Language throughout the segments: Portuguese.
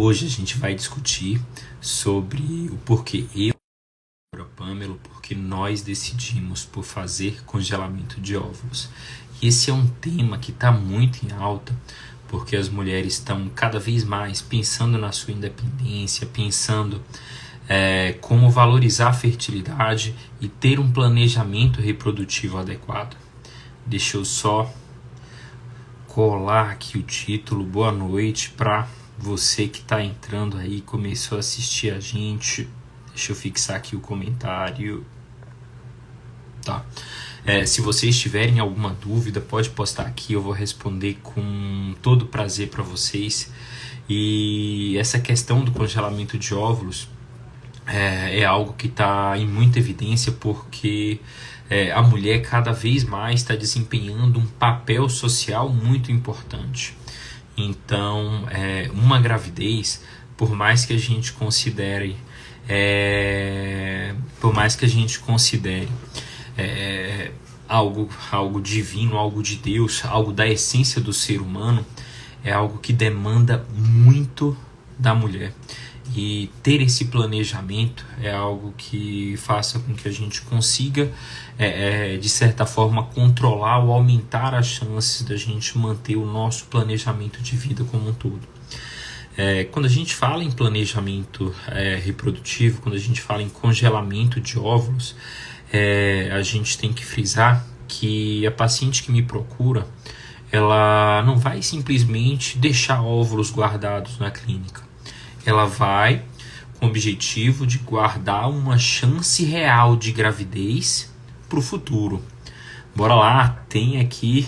Hoje a gente vai discutir sobre o porquê Pamela, porque nós decidimos por fazer congelamento de óvulos. E esse é um tema que está muito em alta, porque as mulheres estão cada vez mais pensando na sua independência, pensando como valorizar a fertilidade e ter um planejamento reprodutivo adequado. Deixa eu só colar aqui o título. Boa noite para você que está entrando aí, começou a assistir a gente. Deixa eu fixar aqui o comentário. Tá. Se vocês tiverem alguma dúvida, pode postar aqui, eu vou responder com todo prazer para vocês. E essa questão do congelamento de óvulos é algo que está em muita evidência, porque a mulher cada vez mais está desempenhando um papel social muito importante. Então, uma gravidez, por mais que a gente considere algo divino, algo de Deus, algo da essência do ser humano, é algo que demanda muito da mulher. E ter esse planejamento é algo que faça com que a gente consiga, de certa forma, controlar ou aumentar as chances da gente manter o nosso planejamento de vida como um todo. Quando a gente fala em planejamento reprodutivo, quando a gente fala em congelamento de óvulos, a gente tem que frisar que a paciente que me procura, ela não vai simplesmente deixar óvulos guardados na clínica. Ela vai com o objetivo de guardar uma chance real de gravidez para o futuro. Bora lá, tem aqui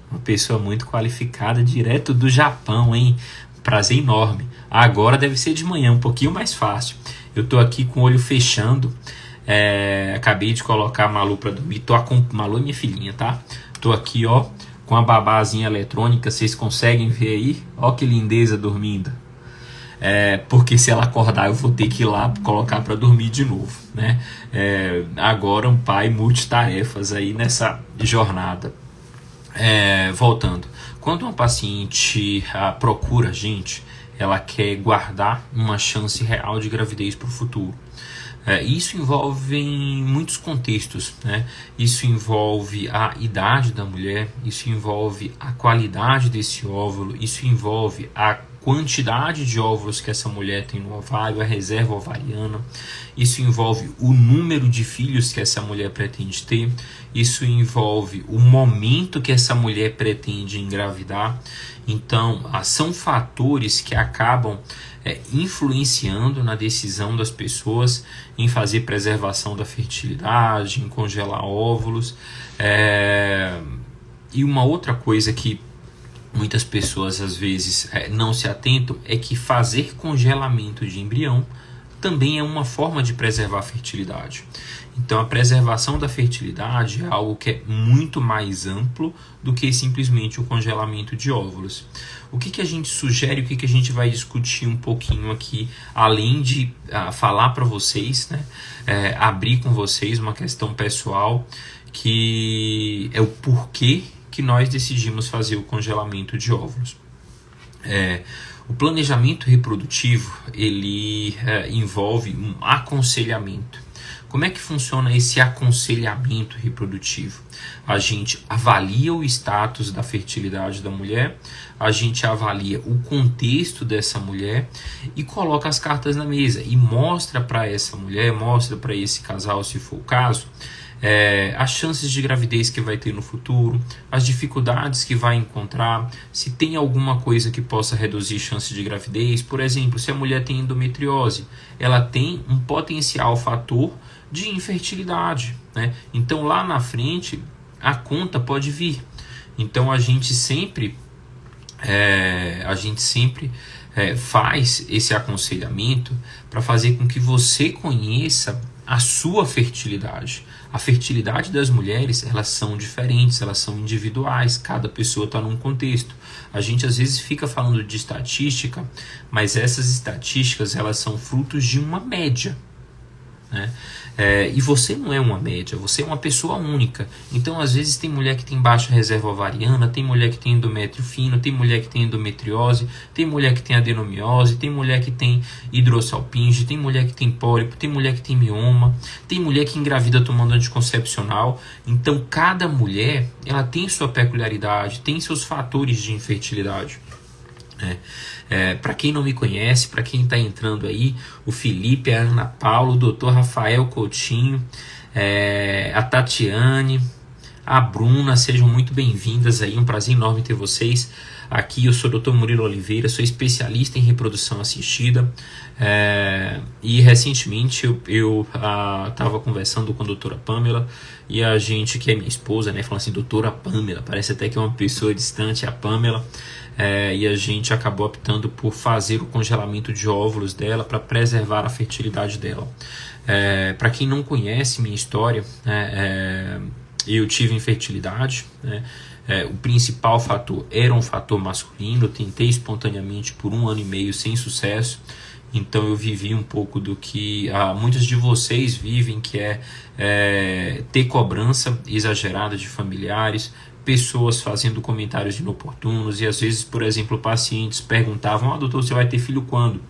uma pessoa muito qualificada, direto do Japão, hein? Prazer enorme. Agora deve ser de manhã, um pouquinho mais fácil. Eu tô aqui com o olho fechando. Acabei de colocar a Malu para dormir. Malu é minha filhinha, tá? Tô aqui, ó, com a babazinha eletrônica. Vocês conseguem ver aí? Ó que lindeza dormindo. Porque se ela acordar eu vou ter que ir lá colocar para dormir de novo, né? Agora um pai multitarefas aí nessa jornada. Voltando, quando uma paciente procura a gente, ela quer guardar uma chance real de gravidez para o futuro. Isso envolve muitos contextos, né? Isso envolve a idade da mulher, isso envolve a qualidade desse óvulo, isso envolve a quantidade de óvulos que essa mulher tem no ovário, a reserva ovariana, isso envolve o número de filhos que essa mulher pretende ter, isso envolve o momento que essa mulher pretende engravidar. Então, são fatores que acabam influenciando na decisão das pessoas em fazer preservação da fertilidade, em congelar óvulos. E uma outra coisa que muitas pessoas às vezes não se atentam é que fazer congelamento de embrião também é uma forma de preservar a fertilidade. Então a preservação da fertilidade é algo que é muito mais amplo do que simplesmente o congelamento de óvulos. O que a gente sugere, o que a gente vai discutir um pouquinho aqui, além de falar para vocês, né, abrir com vocês uma questão pessoal, que é o porquê que nós decidimos fazer o congelamento de óvulos. O planejamento reprodutivo, ele envolve um aconselhamento. Como é que funciona esse aconselhamento reprodutivo? A gente avalia o status da fertilidade da mulher, a gente avalia o contexto dessa mulher e coloca as cartas na mesa e mostra para essa mulher, mostra para esse casal, se for o caso, as chances de gravidez que vai ter no futuro, as dificuldades que vai encontrar, se tem alguma coisa que possa reduzir chance de gravidez. Por exemplo, se a mulher tem endometriose, ela tem um potencial fator de infertilidade, né? Então lá na frente a conta pode vir. Então a gente sempre faz esse aconselhamento para fazer com que você conheça a sua fertilidade. A fertilidade das mulheres, elas são diferentes, elas são individuais, cada pessoa está num contexto. A gente às vezes fica falando de estatística, mas essas estatísticas elas são frutos de uma média, né? E você não é uma média, você é uma pessoa única. Então, às vezes, tem mulher que tem baixa reserva ovariana, tem mulher que tem endométrio fino, tem mulher que tem endometriose, tem mulher que tem adenomiose, tem mulher que tem hidrossalpinge, tem mulher que tem pólipo, tem mulher que tem mioma, tem mulher que engravida tomando anticoncepcional. Então, cada mulher ela tem sua peculiaridade, tem seus fatores de infertilidade. Para quem não me conhece, para quem está entrando aí, o Felipe, a Ana Paula, o Dr. Rafael Coutinho, a Tatiane, a Bruna, sejam muito bem-vindas aí, um prazer enorme ter vocês aqui. Eu sou o Dr. Murilo Oliveira, sou especialista em reprodução assistida, e recentemente eu estava conversando com a doutora Pamela, e a gente, que é minha esposa, né, falou assim, doutora Pamela, parece até que é uma pessoa distante, a Pamela. E a gente acabou optando por fazer o congelamento de óvulos dela para preservar a fertilidade dela. Para quem não conhece minha história, eu tive infertilidade, né? O principal fator era um fator masculino. Eu tentei espontaneamente por 1 ano e meio sem sucesso. Então eu vivi um pouco do que muitos de vocês vivem, que é ter cobrança exagerada de familiares, pessoas fazendo comentários inoportunos, e às vezes, por exemplo, pacientes perguntavam, doutor, você vai ter filho quando?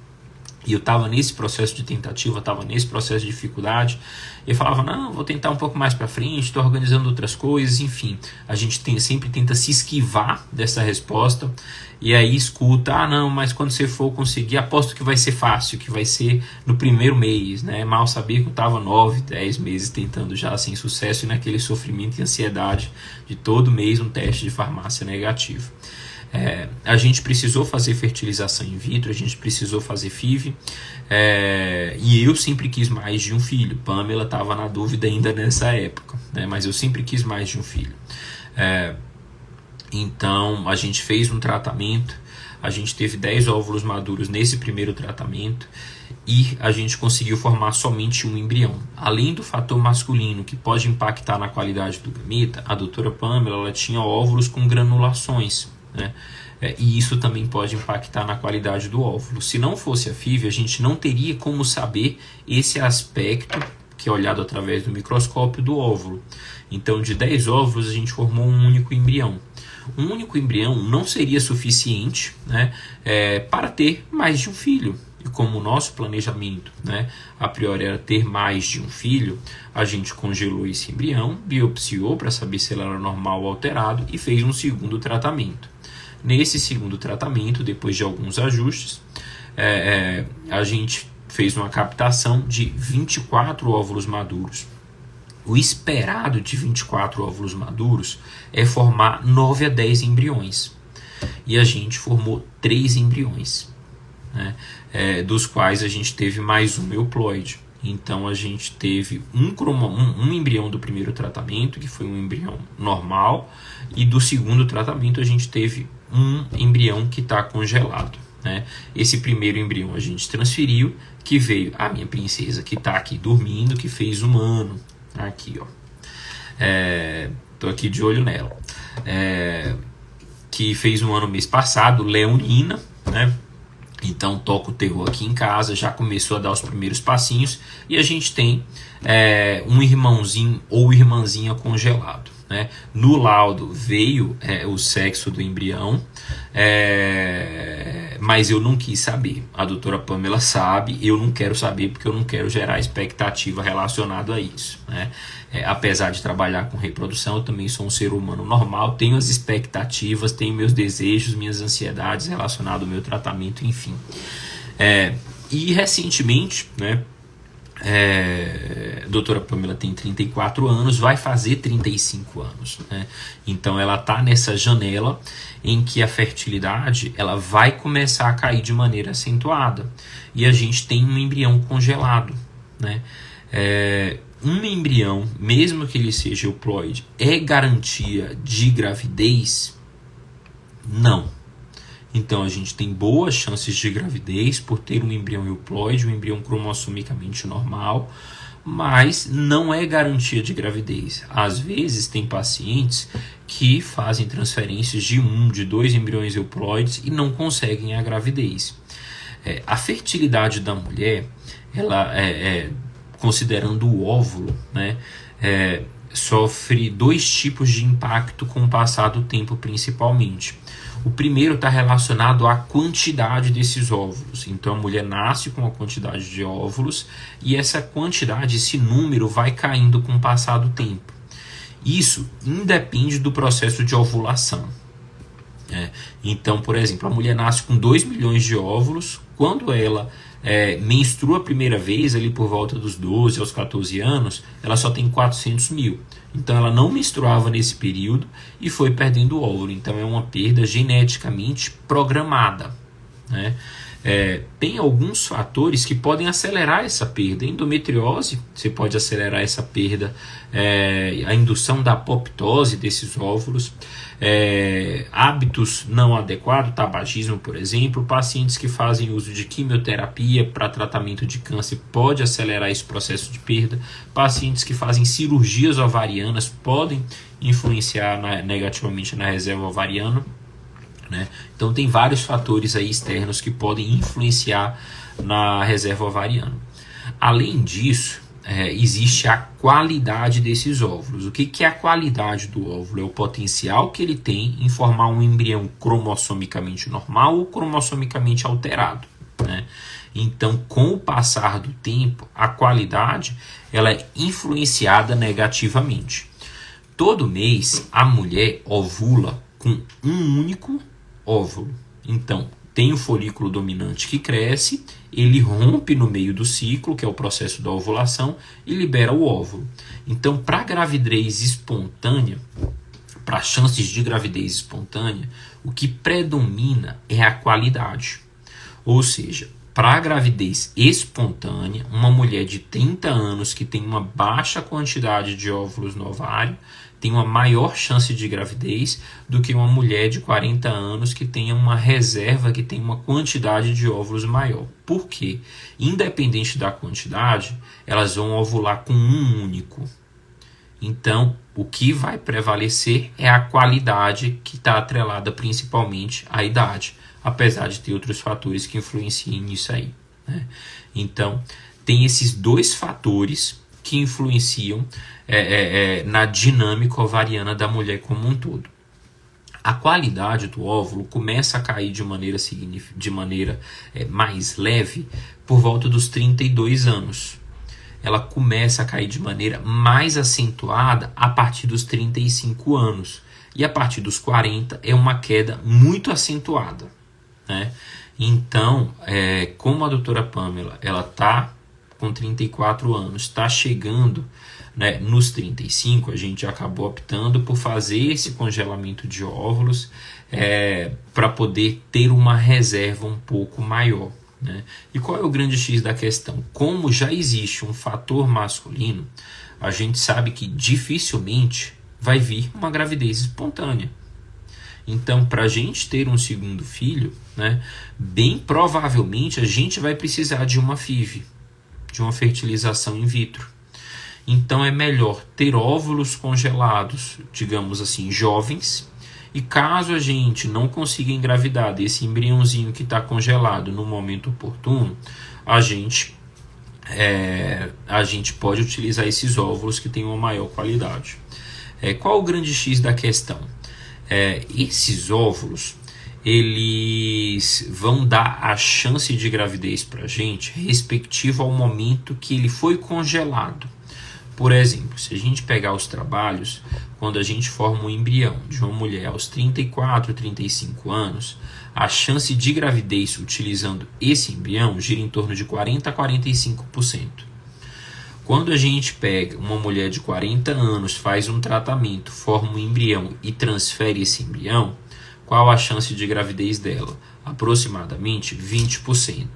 E eu estava nesse processo de tentativa, estava nesse processo de dificuldade, e eu falava, não, vou tentar um pouco mais para frente, estou organizando outras coisas, enfim. A gente sempre tenta se esquivar dessa resposta, e aí escuta, não, mas quando você for conseguir, aposto que vai ser fácil, que vai ser no primeiro mês, né? Mal sabia que eu estava 9, 10 meses tentando já sem sucesso, e naquele sofrimento e ansiedade de todo mês um teste de farmácia negativo. A gente precisou fazer fertilização in vitro, a gente precisou fazer FIV, e eu sempre quis mais de um filho. Pamela estava na dúvida ainda nessa época, né? Mas eu sempre quis mais de um filho. Então a gente fez um tratamento, a gente teve 10 óvulos maduros nesse primeiro tratamento, e a gente conseguiu formar somente um embrião. Além do fator masculino que pode impactar na qualidade do gameta, a doutora Pamela ela tinha óvulos com granulações, né? E isso também pode impactar na qualidade do óvulo. Se não fosse a FIV, a gente não teria como saber esse aspecto, que é olhado através do microscópio, do óvulo. Então, de 10 óvulos, a gente formou um único embrião. Um único embrião não seria suficiente, né, para ter mais de um filho. E como o nosso planejamento, né, a priori era ter mais de um filho, a gente congelou esse embrião, biopsiou para saber se ele era normal ou alterado, e fez um segundo tratamento. Nesse segundo tratamento, depois de alguns ajustes, a gente fez uma captação de 24 óvulos maduros. O esperado de 24 óvulos maduros é formar 9 a 10 embriões. E a gente formou 3 embriões, né? Dos quais a gente teve mais um euploide. Então a gente teve um embrião do primeiro tratamento, que foi um embrião normal, e do segundo tratamento a gente teve um embrião que está congelado, né? Esse primeiro embrião a gente transferiu, que veio a minha princesa, que está aqui dormindo, que fez 1 ano. Aqui, ó. Tô aqui de olho nela. Que fez 1 ano mês passado, leonina, né? Então toca o terror aqui em casa, já começou a dar os primeiros passinhos, e a gente tem um irmãozinho ou irmãzinha congelado, né? No laudo veio o sexo do embrião, mas eu não quis saber. A doutora Pamela sabe, eu não quero saber, porque eu não quero gerar expectativa relacionada a isso, né? Apesar de trabalhar com reprodução, eu também sou um ser humano normal, tenho as expectativas, tenho meus desejos, minhas ansiedades relacionadas ao meu tratamento, enfim. E recentemente, né, a doutora Pamela tem 34 anos, vai fazer 35 anos, né? Então ela está nessa janela em que a fertilidade ela vai começar a cair de maneira acentuada, e a gente tem um embrião congelado, né? Um embrião, mesmo que ele seja euploide, é garantia de gravidez? Não. Então a gente tem boas chances de gravidez por ter um embrião euploide, um embrião cromossomicamente normal, mas não é garantia de gravidez. Às vezes tem pacientes que fazem transferências de 2 embriões euploides e não conseguem a gravidez. A fertilidade da mulher, ela considerando o óvulo, né, sofre dois tipos de impacto com o passar do tempo, principalmente. O primeiro está relacionado à quantidade desses óvulos. Então a mulher nasce com a quantidade de óvulos e essa quantidade, esse número, vai caindo com o passar do tempo. Isso independe do processo de ovulação. Então, por exemplo, a mulher nasce com 2 milhões de óvulos. Quando ela menstrua a primeira vez, ali por volta dos 12 aos 14 anos, ela só tem 400 mil. Então ela não menstruava nesse período e foi perdendo o óvulo. Então é uma perda geneticamente programada, né? Tem alguns fatores que podem acelerar essa perda. Endometriose, você pode acelerar essa perda, a indução da apoptose desses óvulos, hábitos não adequados, tabagismo, por exemplo, pacientes que fazem uso de quimioterapia para tratamento de câncer pode acelerar esse processo de perda, pacientes que fazem cirurgias ovarianas podem influenciar negativamente na reserva ovariana, né? Então tem vários fatores aí externos que podem influenciar na reserva ovariana. Além disso, existe a qualidade desses óvulos. O que é a qualidade do óvulo? É o potencial que ele tem em formar um embrião cromossomicamente normal ou cromossomicamente alterado, né? Então, com o passar do tempo, a qualidade ela é influenciada negativamente. Todo mês, a mulher ovula com um único óvulo. Então, tem o folículo dominante que cresce, ele rompe no meio do ciclo, que é o processo da ovulação, e libera o óvulo. Então, para gravidez espontânea, para chances de gravidez espontânea, o que predomina é a qualidade. Ou seja, para a gravidez espontânea, uma mulher de 30 anos que tem uma baixa quantidade de óvulos no ovário tem uma maior chance de gravidez do que uma mulher de 40 anos que tenha uma reserva, que tem uma quantidade de óvulos maior. Por quê? Independente da quantidade, elas vão ovular com um único. Então, o que vai prevalecer é a qualidade, que está atrelada principalmente à idade, apesar de ter outros fatores que influenciem nisso aí, né? Então, tem esses dois fatores que influenciam na dinâmica ovariana da mulher como um todo. A qualidade do óvulo começa a cair de maneira mais leve por volta dos 32 anos. Ela começa a cair de maneira mais acentuada a partir dos 35 anos. E a partir dos 40 é uma queda muito acentuada, né? Então, como a doutora Pamela está com 34 anos, está chegando, né, nos 35, a gente acabou optando por fazer esse congelamento de óvulos para poder ter uma reserva um pouco maior, né? E qual é o grande X da questão? Como já existe um fator masculino, a gente sabe que dificilmente vai vir uma gravidez espontânea. Então, para a gente ter um segundo filho, né, bem provavelmente a gente vai precisar de uma FIV, de uma fertilização in vitro. Então é melhor ter óvulos congelados, digamos assim, jovens, e caso a gente não consiga engravidar desse embriãozinho que está congelado no momento oportuno, a gente pode utilizar esses óvulos que têm uma maior qualidade. Qual o grande X da questão? Esses óvulos, eles vão dar a chance de gravidez para a gente respectivo ao momento que ele foi congelado. Por exemplo, se a gente pegar os trabalhos, quando a gente forma um embrião de uma mulher aos 34, 35 anos, a chance de gravidez utilizando esse embrião gira em torno de 40 a 45%. Quando a gente pega uma mulher de 40 anos, faz um tratamento, forma um embrião e transfere esse embrião, qual a chance de gravidez dela? Aproximadamente 20%.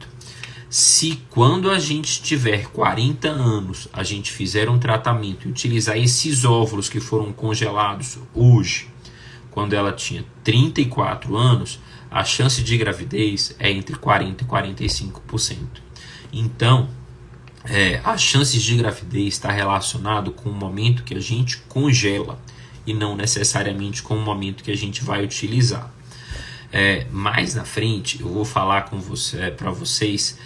Se quando a gente tiver 40 anos, a gente fizer um tratamento e utilizar esses óvulos que foram congelados hoje, quando ela tinha 34 anos, a chance de gravidez é entre 40% e 45%. Então, as chances de gravidez está relacionado com o momento que a gente congela e não necessariamente com o momento que a gente vai utilizar. Mais na frente eu vou falar com você, para vocês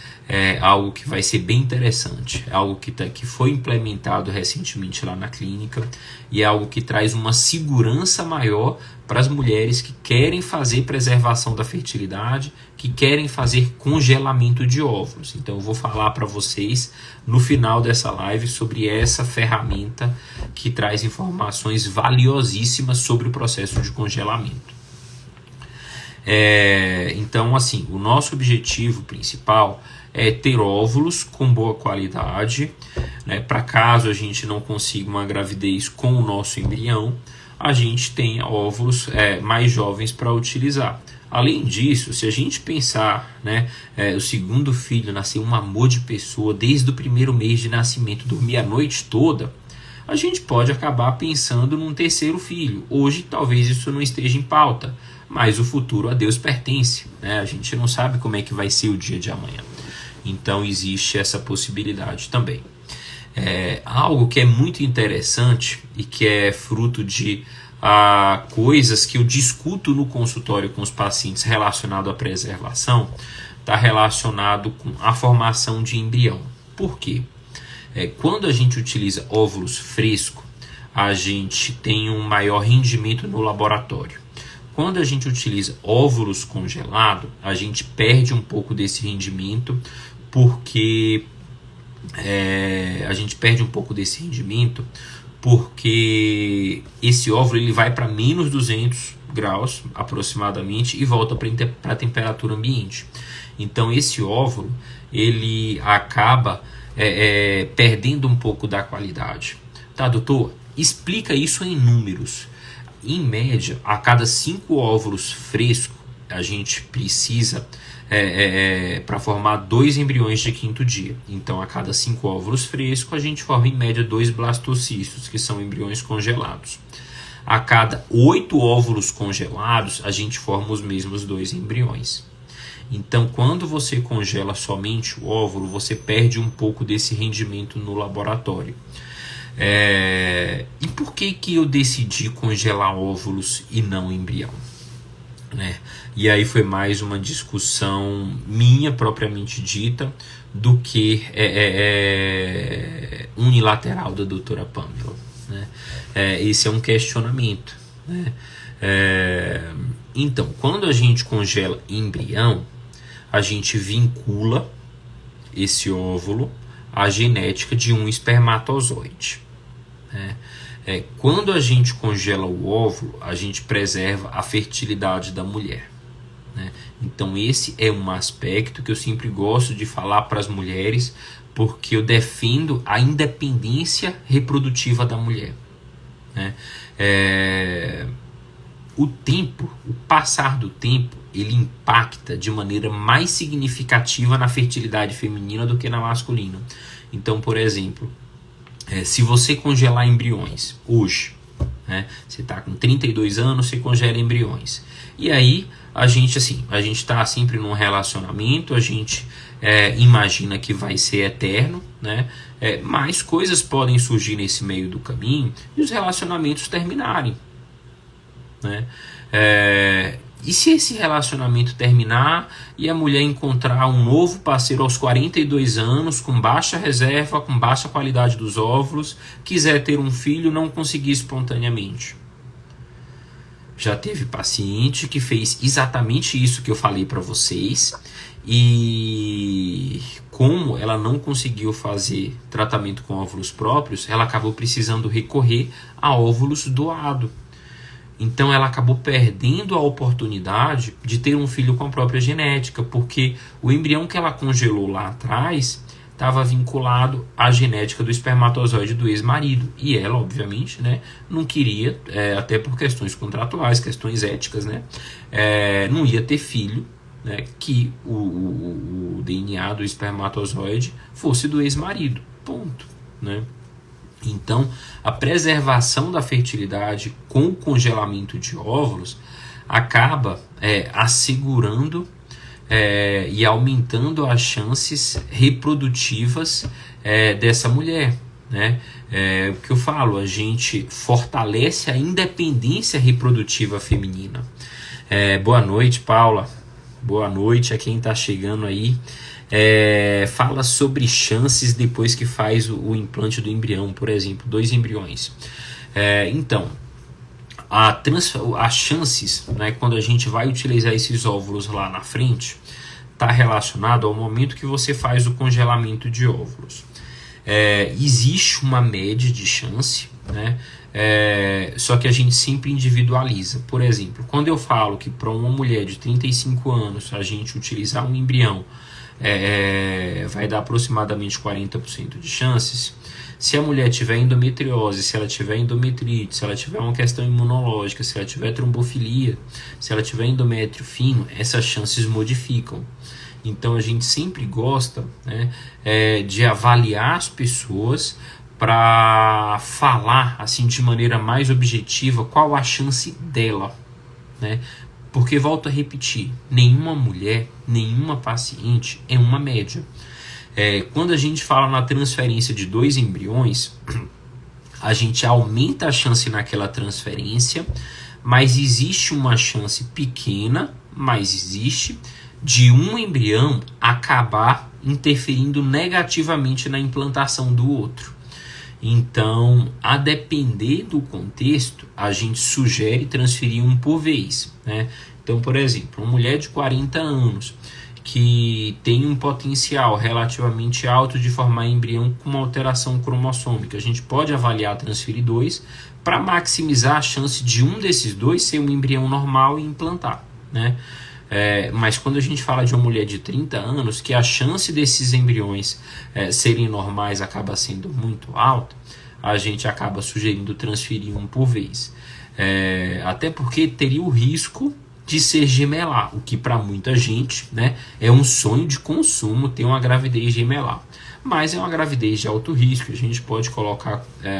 algo que vai ser bem interessante, algo que foi implementado recentemente lá na clínica e é algo que traz uma segurança maior para as mulheres que querem fazer preservação da fertilidade, que querem fazer congelamento de óvulos. Então eu vou falar para vocês no final dessa live sobre essa ferramenta que traz informações valiosíssimas sobre o processo de congelamento. Então, assim, o nosso objetivo principal é ter óvulos com boa qualidade, né, para caso a gente não consiga uma gravidez com o nosso embrião, a gente tenha óvulos mais jovens para utilizar. Além disso, se a gente pensar, né, o segundo filho nascer um amor de pessoa desde o primeiro mês de nascimento, dormir a noite toda, a gente pode acabar pensando num terceiro filho. Hoje talvez isso não esteja em pauta, mas o futuro a Deus pertence, né? A gente não sabe como é que vai ser o dia de amanhã. Então existe essa possibilidade também. Algo que é muito interessante e que é fruto de coisas que eu discuto no consultório com os pacientes relacionado à preservação, está relacionado com a formação de embrião. Por quê? Quando a gente utiliza óvulos frescos, a gente tem um maior rendimento no laboratório. Quando a gente utiliza óvulos congelados, a gente perde um pouco desse rendimento, porque esse óvulo ele vai para menos 200 graus aproximadamente e volta para a temperatura ambiente. Então esse óvulo ele acaba perdendo um pouco da qualidade. Tá, doutor? Explica isso em números. Em média, a cada 5 óvulos frescos, a gente precisa para formar 2 embriões de quinto dia. Então, a cada 5 óvulos frescos, a gente forma em média 2 blastocistos, que são embriões congelados. A cada 8 óvulos congelados, a gente forma os mesmos 2 embriões. Então, quando você congela somente o óvulo, você perde um pouco desse rendimento no laboratório. E por que eu decidi congelar óvulos e não embrião? E aí foi mais uma discussão minha propriamente dita do que unilateral da doutora Pamela. Esse é um questionamento. Então, quando a gente congela embrião, a gente vincula esse óvulo à genética de um espermatozoide. Quando a gente congela o óvulo, a gente preserva a fertilidade da mulher. Então esse é um aspecto que eu sempre gosto de falar para as mulheres, porque eu defendo a independência reprodutiva da mulher. O passar do tempo, ele impacta de maneira mais significativa na fertilidade feminina do que na masculina. Então, por exemplo, se você congelar embriões hoje, você está com 32 anos, você congela embriões. E aí, a gente está sempre num relacionamento, a gente imagina que vai ser eterno, mas coisas podem surgir nesse meio do caminho e os relacionamentos terminarem. E se esse relacionamento terminar e a mulher encontrar um novo parceiro aos 42 anos, com baixa reserva, com baixa qualidade dos óvulos, quiser ter um filho, não conseguir espontaneamente? Já teve paciente que fez exatamente isso que eu falei para vocês, e como ela não conseguiu fazer tratamento com óvulos próprios, ela acabou precisando recorrer a óvulos doados. Então ela acabou perdendo a oportunidade de ter um filho com a própria genética, porque o embrião que ela congelou lá atrás estava vinculado à genética do espermatozoide do ex-marido. E ela, obviamente, não queria, até por questões contratuais, questões éticas, não ia ter filho, que o DNA do espermatozoide fosse do ex-marido. Ponto. Então, a preservação da fertilidade com o congelamento de óvulos acaba assegurando e aumentando as chances reprodutivas dessa mulher. O que eu falo, a gente fortalece a independência reprodutiva feminina. Boa noite, Paula. Boa noite a quem está chegando aí. Fala sobre chances depois que faz o implante do embrião, por exemplo, 2 embriões. Então, as chances, né, quando a gente vai utilizar esses óvulos lá na frente, está relacionado ao momento que você faz o congelamento de óvulos. Existe uma média de chance, né? Só que a gente sempre individualiza. Por exemplo, quando eu falo que para uma mulher de 35 anos a gente utilizar um embrião vai dar aproximadamente 40% de chances. Se a mulher tiver endometriose, se ela tiver endometrite, se ela tiver uma questão imunológica, se ela tiver trombofilia, se ela tiver endométrio fino, essas chances modificam. Então a gente sempre gosta, né, de avaliar as pessoas para falar assim de maneira mais objetiva qual a chance dela, né? Porque, volto a repetir, nenhuma mulher, nenhuma paciente é uma média. Quando a gente fala na transferência de 2 embriões, a gente aumenta a chance naquela transferência, mas existe uma chance pequena, mas existe, de um embrião acabar interferindo negativamente na implantação do outro. Então, a depender do contexto, a gente sugere transferir um por vez, né? Então, por exemplo, uma mulher de 40 anos que tem um potencial relativamente alto de formar embrião com uma alteração cromossômica, a gente pode avaliar transferir 2 para maximizar a chance de um desses 2 ser um embrião normal e implantar, né? Mas quando a gente fala de uma mulher de 30 anos, que a chance desses embriões serem normais acaba sendo muito alta, a gente acaba sugerindo transferir um por vez. Até porque teria o risco de ser gemelar, o que para muita gente, né, é um sonho de consumo ter uma gravidez gemelar. Mas é uma gravidez de alto risco, a gente pode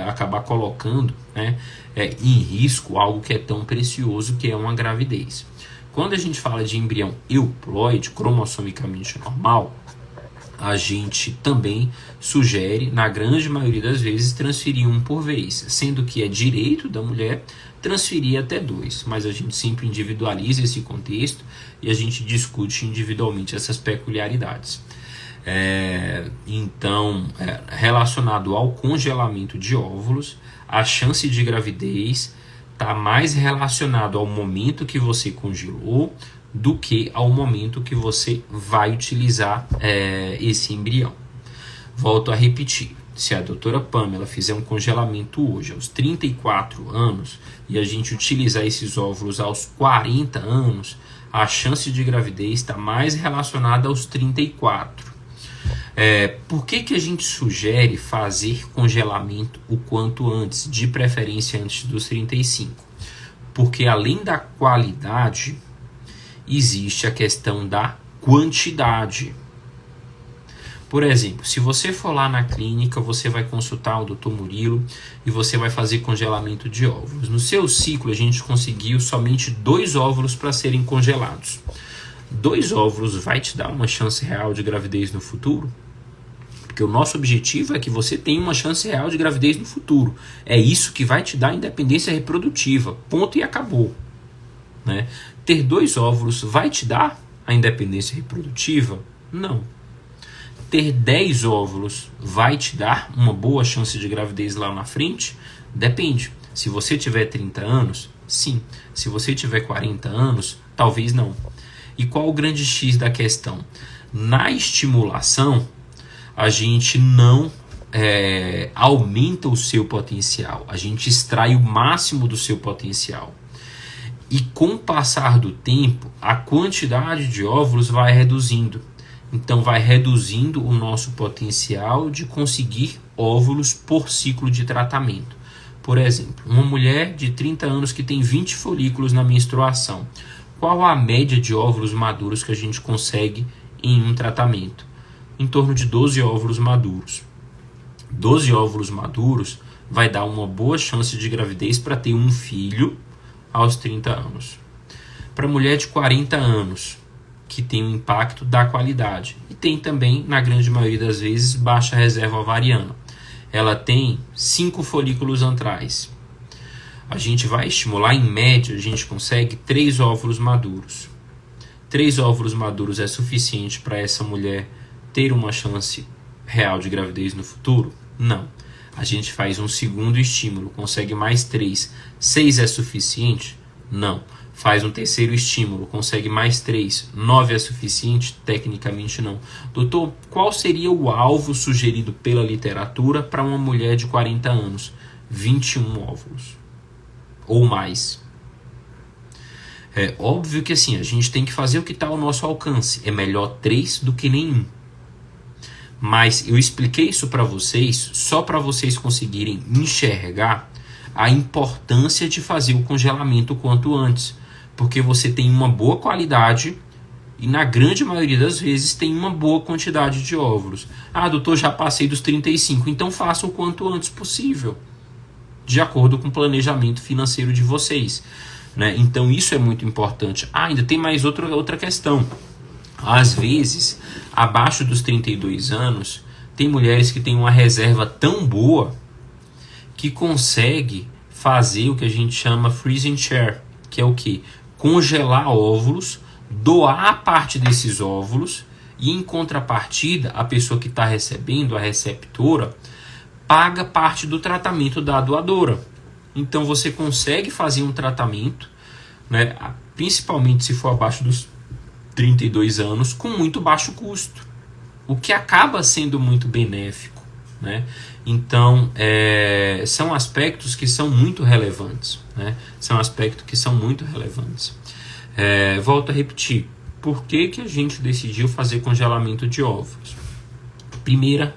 acabar colocando, né, em risco algo que é tão precioso que é uma gravidez. Quando a gente fala de embrião euploide, cromossomicamente normal, a gente também sugere, na grande maioria das vezes, transferir um por vez, sendo que é direito da mulher transferir até 2, mas a gente sempre individualiza esse contexto e a gente discute individualmente essas peculiaridades. Então, relacionado ao congelamento de óvulos, a chance de gravidez está mais relacionado ao momento que você congelou do que ao momento que você vai utilizar esse embrião. Volto a repetir, se a doutora Pamela fizer um congelamento hoje aos 34 anos e a gente utilizar esses óvulos aos 40 anos, a chance de gravidez está mais relacionada aos 34. Por que a gente sugere fazer congelamento o quanto antes, de preferência antes dos 35? Porque além da qualidade, existe a questão da quantidade. Por exemplo, se você for lá na clínica, você vai consultar o Dr. Murilo e você vai fazer congelamento de óvulos. No seu ciclo, a gente conseguiu somente 2 óvulos para serem congelados. 2 óvulos vai te dar uma chance real de gravidez no futuro? Porque o nosso objetivo é que você tenha uma chance real de gravidez no futuro. É isso que vai te dar independência reprodutiva. Ponto e acabou. Né? Ter 2 óvulos vai te dar a independência reprodutiva? Não. Ter 10 óvulos vai te dar uma boa chance de gravidez lá na frente? Depende. Se você tiver 30 anos, sim. Se você tiver 40 anos, talvez não. E qual o grande X da questão? Na estimulação, a gente não aumenta o seu potencial. A gente extrai o máximo do seu potencial. E com o passar do tempo, a quantidade de óvulos vai reduzindo. Então vai reduzindo o nosso potencial de conseguir óvulos por ciclo de tratamento. Por exemplo, uma mulher de 30 anos que tem 20 folículos na menstruação. Qual a média de óvulos maduros que a gente consegue em um tratamento? Em torno de 12 óvulos maduros. 12 óvulos maduros vai dar uma boa chance de gravidez para ter um filho aos 30 anos. Para mulher de 40 anos, que tem um impacto da qualidade. E tem também, na grande maioria das vezes, baixa reserva ovariana. Ela tem 5 folículos antrais. a gente vai estimular, em média, a gente consegue 3 óvulos maduros. 3 óvulos maduros é suficiente para essa mulher ter uma chance real de gravidez no futuro? Não. A gente faz um segundo estímulo, consegue mais 3. 6 é suficiente? Não. Faz um terceiro estímulo, consegue mais 3. 9 é suficiente? Tecnicamente não. Doutor, qual seria o alvo sugerido pela literatura para uma mulher de 40 anos? 21 óvulos. Ou mais. É óbvio que assim, a gente tem que fazer o que está ao nosso alcance. É melhor 3 do que nenhum. Mas eu expliquei isso para vocês só para vocês conseguirem enxergar a importância de fazer o congelamento o quanto antes. Porque você tem uma boa qualidade e na grande maioria das vezes tem uma boa quantidade de óvulos. Ah, doutor, já passei dos 35, então faça o quanto antes possível, de acordo com o planejamento financeiro de vocês, né? Então isso é muito importante. Ah, ainda tem mais outra questão. Às vezes, abaixo dos 32 anos, tem mulheres que têm uma reserva tão boa que consegue fazer o que a gente chama freeze and share, que é o quê? Congelar óvulos, doar parte desses óvulos e, em contrapartida, a pessoa que está recebendo, a receptora, paga parte do tratamento da doadora. Então você consegue fazer um tratamento, né, principalmente se for abaixo dos 32 anos, com muito baixo custo, o que acaba sendo muito benéfico, né? Então, são aspectos que são muito relevantes, né? São aspectos que são muito relevantes. Volto a repetir, por que a gente decidiu fazer congelamento de óvulos? Primeiro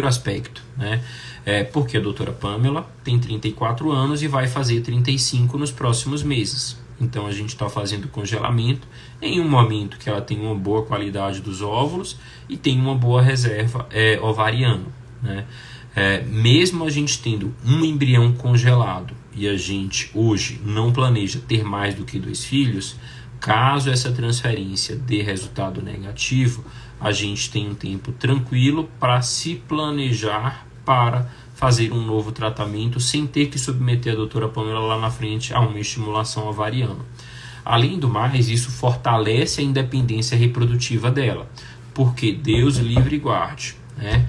aspecto, né? Porque a doutora Pamela tem 34 anos e vai fazer 35 nos próximos meses. Então a gente está fazendo congelamento em um momento que ela tem uma boa qualidade dos óvulos e tem uma boa reserva ovariana, né? Mesmo a gente tendo um embrião congelado e a gente hoje não planeja ter mais do que 2 filhos, caso essa transferência dê resultado negativo, a gente tem um tempo tranquilo para se planejar para fazer um novo tratamento sem ter que submeter a doutora Pamela lá na frente a uma estimulação ovariana. Além do mais, isso fortalece a independência reprodutiva dela, porque Deus livre e guarde, né?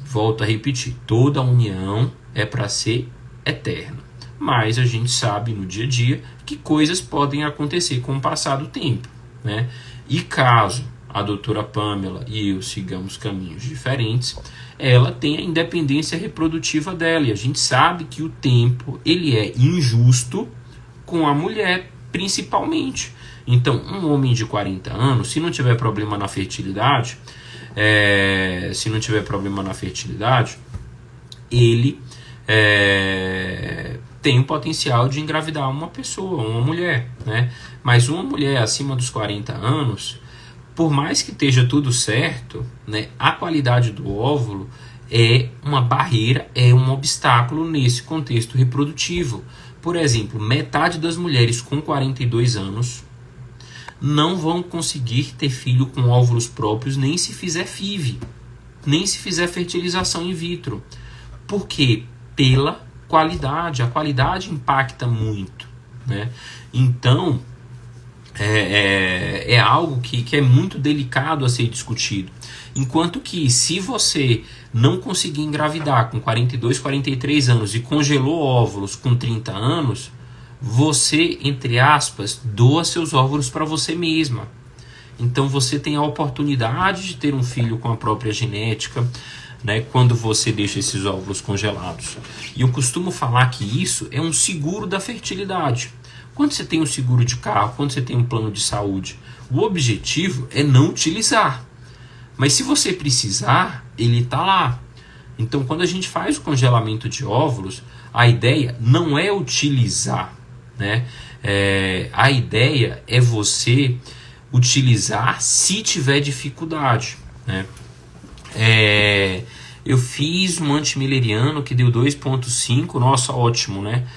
Volto a repetir, toda união é para ser eterna, mas a gente sabe no dia a dia que coisas podem acontecer com o passar do tempo, né? E caso a doutora Pamela e eu sigamos caminhos diferentes, ela tem a independência reprodutiva dela, e a gente sabe que o tempo ele é injusto com a mulher, principalmente. Então, um homem de 40 anos, se não tiver problema na fertilidade, ele tem o potencial de engravidar uma pessoa, uma mulher, né? Mas uma mulher acima dos 40 anos, por mais que esteja tudo certo, né, a qualidade do óvulo é uma barreira, é um obstáculo nesse contexto reprodutivo. Por exemplo, metade das mulheres com 42 anos não vão conseguir ter filho com óvulos próprios, nem se fizer FIV, nem se fizer fertilização in vitro. Por quê? Pela qualidade. A qualidade impacta muito, né? Então, é algo que é muito delicado a ser discutido. Enquanto que se você não conseguir engravidar com 42, 43 anos e congelou óvulos com 30 anos, você, entre aspas, doa seus óvulos para você mesma. Então você tem a oportunidade de ter um filho com a própria genética, né, quando você deixa esses óvulos congelados. E eu costumo falar que isso é um seguro da fertilidade. Quando você tem um seguro de carro, quando você tem um plano de saúde, o objetivo é não utilizar. Mas se você precisar, ele está lá. Então, quando a gente faz o congelamento de óvulos, a ideia não é utilizar, né? A ideia é você utilizar se tiver dificuldade, né? Eu fiz um antimileriano que deu 2,5, nossa, ótimo, né?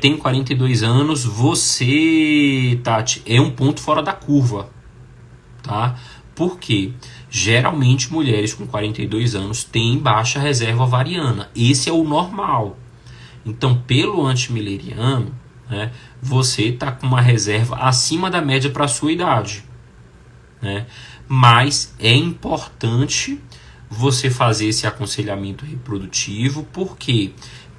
Tem 42 anos, você, Tati, é um ponto fora da curva, tá? Por quê? Geralmente mulheres com 42 anos têm baixa reserva ovariana. Esse é o normal. Então, pelo antimileriano, né, você está com uma reserva acima da média para a sua idade, né? Mas é importante você fazer esse aconselhamento reprodutivo, porque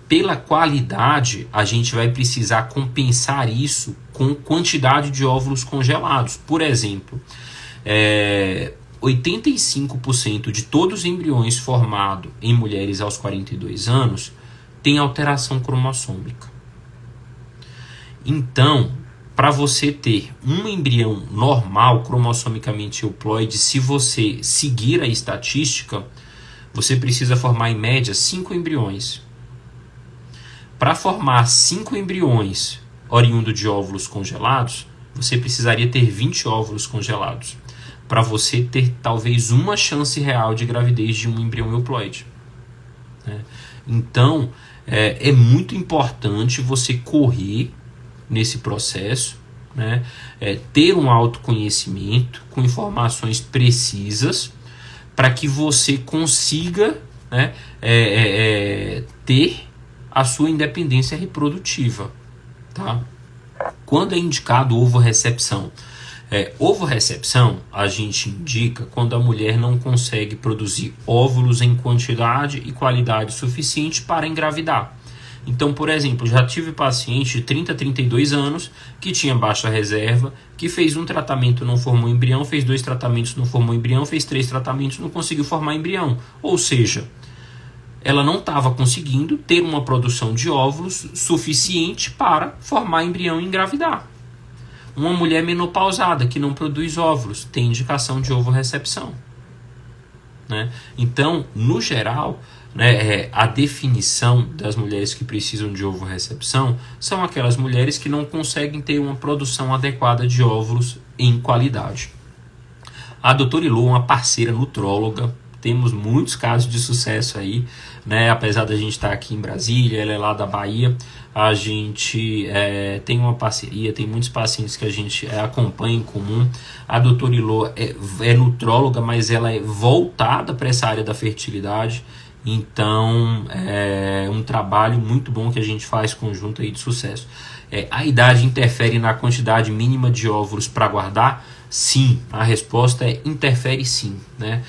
pela qualidade a gente vai precisar compensar isso com quantidade de óvulos congelados. Por exemplo, 85% de todos os embriões formados em mulheres aos 42 anos tem alteração cromossômica. Então, para você ter um embrião normal, cromossomicamente euploide, se você seguir a estatística, você precisa formar em média 5 embriões. Para formar 5 embriões oriundo de óvulos congelados, você precisaria ter 20 óvulos congelados, para você ter talvez uma chance real de gravidez de um embrião euploide. Então, é muito importante você correr nesse processo, né? Ter um autoconhecimento com informações precisas para que você consiga, né, ter a sua independência reprodutiva, tá? Quando é indicado ovorrecepção? Ovorrecepção a gente indica quando a mulher não consegue produzir óvulos em quantidade e qualidade suficiente para engravidar. Então, por exemplo, já tive paciente de 30 a 32 anos que tinha baixa reserva, que fez um tratamento, não formou embrião, fez 2 tratamentos, não formou embrião, fez 3 tratamentos, não conseguiu formar embrião. Ou seja, ela não estava conseguindo ter uma produção de óvulos suficiente para formar embrião e engravidar. Uma mulher menopausada que não produz óvulos tem indicação de ovorrecepção, né? Então, no geral, né, a definição das mulheres que precisam de ovorrecepção são aquelas mulheres que não conseguem ter uma produção adequada de óvulos em qualidade. A doutora Ilô é uma parceira nutróloga, temos muitos casos de sucesso aí, né? Apesar da gente estar aqui em Brasília, ela é lá da Bahia, a gente tem uma parceria, tem muitos pacientes que a gente acompanha em comum. A doutora Ilô é nutróloga, mas ela é voltada para essa área da fertilidade. Então, é um trabalho muito bom que a gente faz conjunto aí de sucesso. A idade interfere na quantidade mínima de óvulos para guardar? Sim, a resposta é interfere sim, né?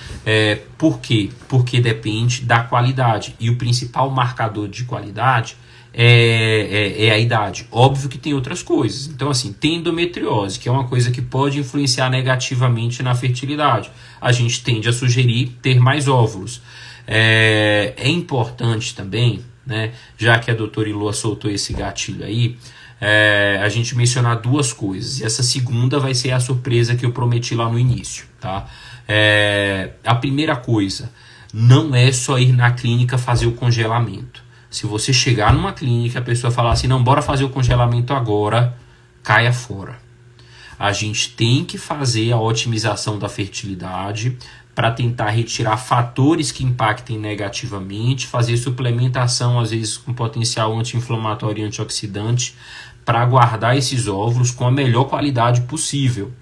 Por quê? Porque depende da qualidade, e o principal marcador de qualidade é a idade. Óbvio que tem outras coisas. Então, assim, tem endometriose, que é uma coisa que pode influenciar negativamente na fertilidade. A gente tende a sugerir ter mais óvulos. É importante também, né, já que a doutora Ilô soltou esse gatilho aí, a gente mencionar 2 coisas. E essa segunda vai ser a surpresa que eu prometi lá no início, tá? A primeira coisa, não é só ir na clínica fazer o congelamento. Se você chegar numa clínica e a pessoa falar assim, não, bora fazer o congelamento agora, caia fora. A gente tem que fazer a otimização da fertilidade para tentar retirar fatores que impactem negativamente, fazer suplementação, às vezes com potencial anti-inflamatório e antioxidante, para guardar esses óvulos com a melhor qualidade possível.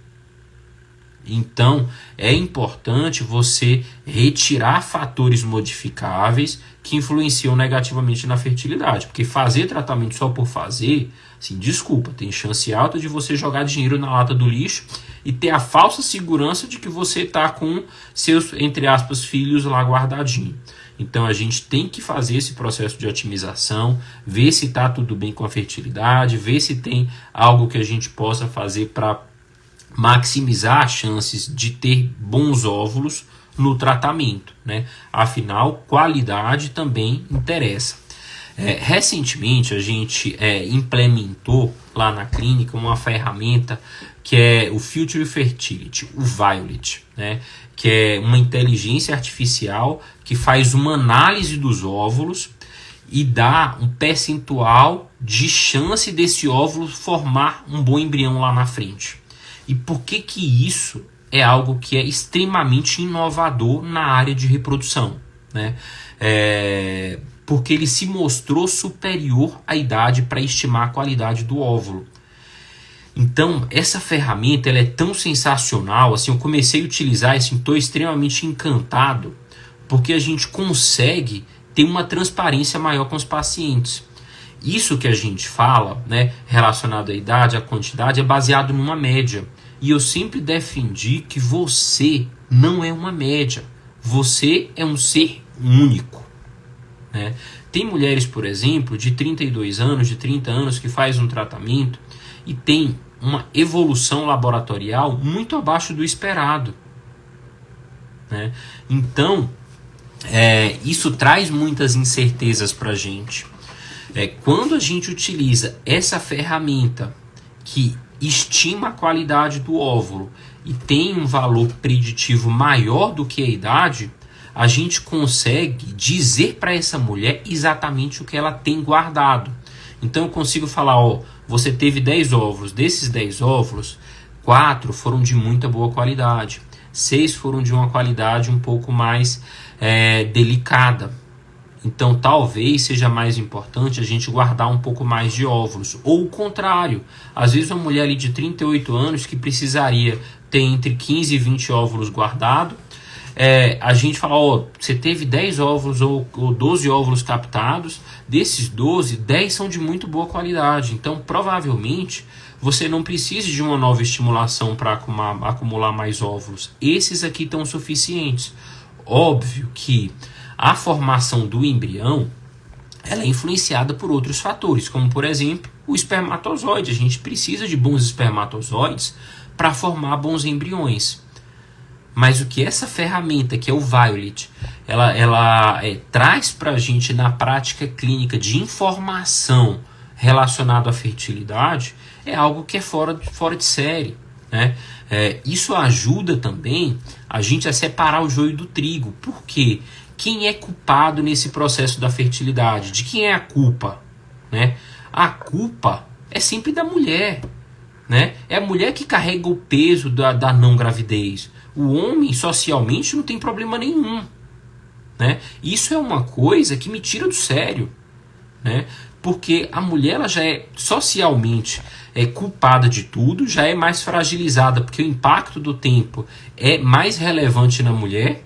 Então, é importante você retirar fatores modificáveis que influenciam negativamente na fertilidade, porque fazer tratamento só por fazer, assim, desculpa, tem chance alta de você jogar dinheiro na lata do lixo e ter a falsa segurança de que você está com seus, entre aspas, filhos lá guardadinho. Então a gente tem que fazer esse processo de otimização, ver se está tudo bem com a fertilidade, ver se tem algo que a gente possa fazer para maximizar as chances de ter bons óvulos no tratamento, né? Afinal, qualidade também interessa. Recentemente a gente implementou lá na clínica uma ferramenta que é o Future Fertility, o Violet, né? Que é uma inteligência artificial que faz uma análise dos óvulos e dá um percentual de chance desse óvulo formar um bom embrião lá na frente. E por que que isso é algo que é extremamente inovador na área de reprodução, né? Porque ele se mostrou superior à idade para estimar a qualidade do óvulo. Então, essa ferramenta ela é tão sensacional, assim, eu comecei a utilizar e estou extremamente encantado, porque a gente consegue ter uma transparência maior com os pacientes. Isso que a gente fala, né, relacionado à idade, à quantidade, é baseado numa média. E eu sempre defendi que você não é uma média. Você é um ser único, né? Tem mulheres, por exemplo, de 32 anos, de 30 anos, que faz um tratamento e tem uma evolução laboratorial muito abaixo do esperado, né? Então, isso traz muitas incertezas para a gente. Quando a gente utiliza essa ferramenta que estima a qualidade do óvulo e tem um valor preditivo maior do que a idade, a gente consegue dizer para essa mulher exatamente o que ela tem guardado. Então eu consigo falar, você teve 10 óvulos, desses 10 óvulos, 4 foram de muita boa qualidade, 6 foram de uma qualidade um pouco mais delicada. Então talvez seja mais importante a gente guardar um pouco mais de óvulos. Ou o contrário, às vezes uma mulher ali de 38 anos que precisaria ter entre 15 e 20 óvulos guardados, a gente fala, você teve 10 óvulos ou 12 óvulos captados, desses 12, 10 são de muito boa qualidade. Então provavelmente você não precisa de uma nova estimulação para acumular mais óvulos. Esses aqui estão suficientes. Óbvio que a formação do embrião ela é influenciada por outros fatores, como por exemplo o espermatozoide. A gente precisa de bons espermatozoides para formar bons embriões. Mas o que essa ferramenta, que é o Violet, ela traz para a gente na prática clínica de informação relacionada à fertilidade, é algo que é fora de série, né? Isso ajuda também a gente a separar o joio do trigo. Por quê? Quem é culpado nesse processo da fertilidade? De quem é a culpa, né? A culpa é sempre da mulher, né? É a mulher que carrega o peso da não gravidez. O homem, socialmente, não tem problema nenhum, né? Isso é uma coisa que me tira do sério, né? Porque a mulher ela já é socialmente culpada de tudo, já é mais fragilizada, porque o impacto do tempo é mais relevante na mulher.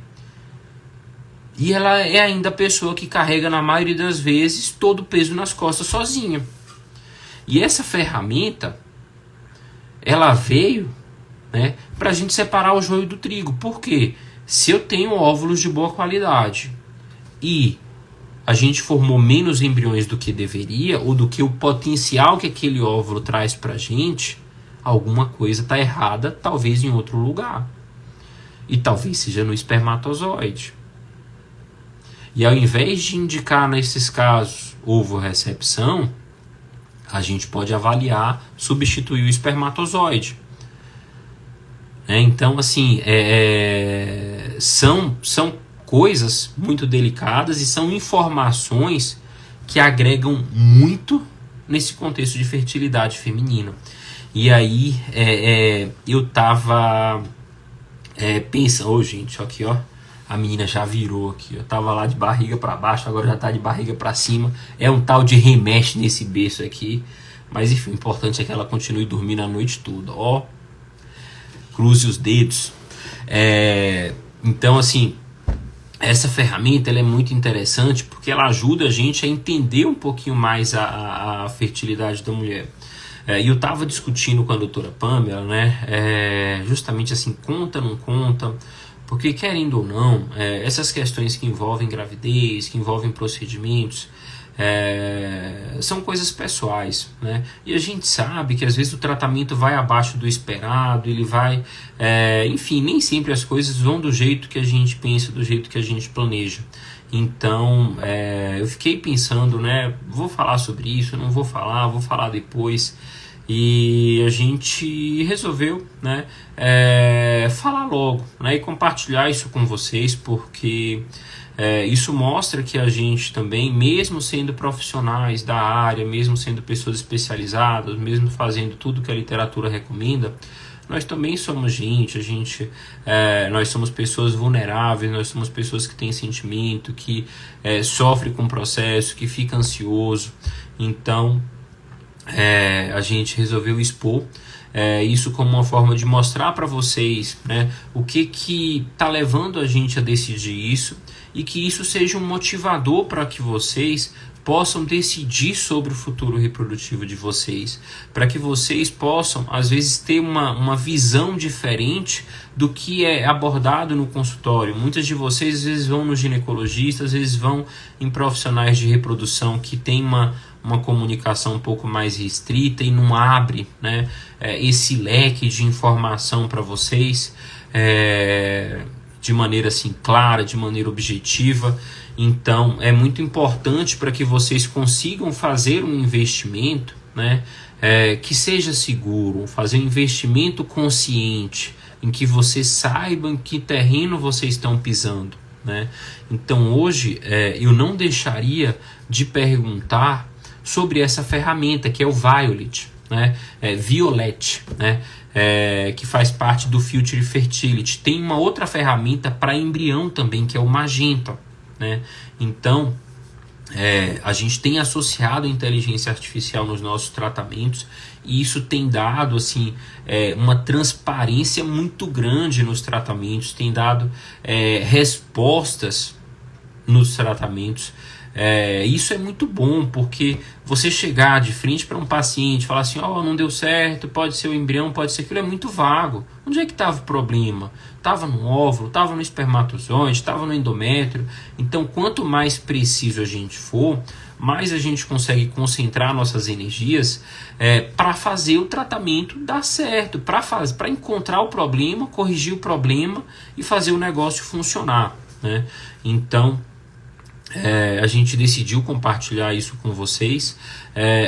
E ela é ainda a pessoa que carrega, na maioria das vezes, todo o peso nas costas sozinha. E essa ferramenta, ela veio, né, para a gente separar o joio do trigo. Por quê? Se eu tenho óvulos de boa qualidade e a gente formou menos embriões do que deveria, ou do que o potencial que aquele óvulo traz para a gente, alguma coisa está errada, talvez em outro lugar. E talvez seja no espermatozoide. E ao invés de indicar nesses casos ovorecepção, a gente pode avaliar substituir o espermatozoide. Então, assim, são coisas muito delicadas e são informações que agregam muito nesse contexto de fertilidade feminina. E aí, eu tava pensando, gente, aqui, a menina já virou aqui, eu tava lá de barriga para baixo, agora já tá de barriga para cima. É um tal de remexe nesse berço aqui, mas enfim, o importante é que ela continue dormindo a noite toda, cruze os dedos. Então, assim, essa ferramenta ela é muito interessante porque ela ajuda a gente a entender um pouquinho mais a fertilidade da mulher. E eu estava discutindo com a doutora Pamela, né, justamente assim, conta, não conta, porque querendo ou não, essas questões que envolvem gravidez, que envolvem procedimentos, são coisas pessoais, né? E a gente sabe que às vezes o tratamento vai abaixo do esperado, ele vai, enfim, nem sempre as coisas vão do jeito que a gente pensa, do jeito que a gente planeja. Então, eu fiquei pensando, né? Vou falar sobre isso, não vou falar depois. E a gente resolveu, né, falar logo, né, e compartilhar isso com vocês, porque isso mostra que a gente também, mesmo sendo profissionais da área, mesmo sendo pessoas especializadas, mesmo fazendo tudo que a literatura recomenda, nós também somos gente, nós somos pessoas vulneráveis, nós somos pessoas que têm sentimento, que sofrem com o processo, que fica ansioso. Então, a gente resolveu expor isso como uma forma de mostrar para vocês, né, o que está levando a gente a decidir isso, e que isso seja um motivador para que vocês possam decidir sobre o futuro reprodutivo de vocês, para que vocês possam, às vezes, ter uma visão diferente do que é abordado no consultório. Muitas de vocês, às vezes, vão no ginecologista, às vezes vão em profissionais de reprodução que têm uma comunicação um pouco mais restrita e não abre, né, esse leque de informação para vocês de maneira assim clara, de maneira objetiva. Então é muito importante para que vocês consigam fazer um investimento, né, que seja seguro, fazer um investimento consciente, em que vocês saibam em que terreno vocês estão pisando, né? Então hoje eu não deixaria de perguntar sobre essa ferramenta que é o Violet, né? Violet, né? Que faz parte do Future Fertility. Tem uma outra ferramenta para embrião também, que é o Magenta, né? Então a gente tem associado a inteligência artificial nos nossos tratamentos, e isso tem dado assim, uma transparência muito grande nos tratamentos, tem dado respostas nos tratamentos. Isso é muito bom, porque você chegar de frente para um paciente e falar assim, não deu certo, pode ser o embrião, pode ser aquilo, é muito vago. Onde é que estava o problema? Estava no óvulo, estava no espermatozoide, estava no endométrio. Então, quanto mais preciso a gente for, mais a gente consegue concentrar nossas energias para fazer o tratamento dar certo, para encontrar o problema, corrigir o problema e fazer o negócio funcionar, né? Então, a gente decidiu compartilhar isso com vocês.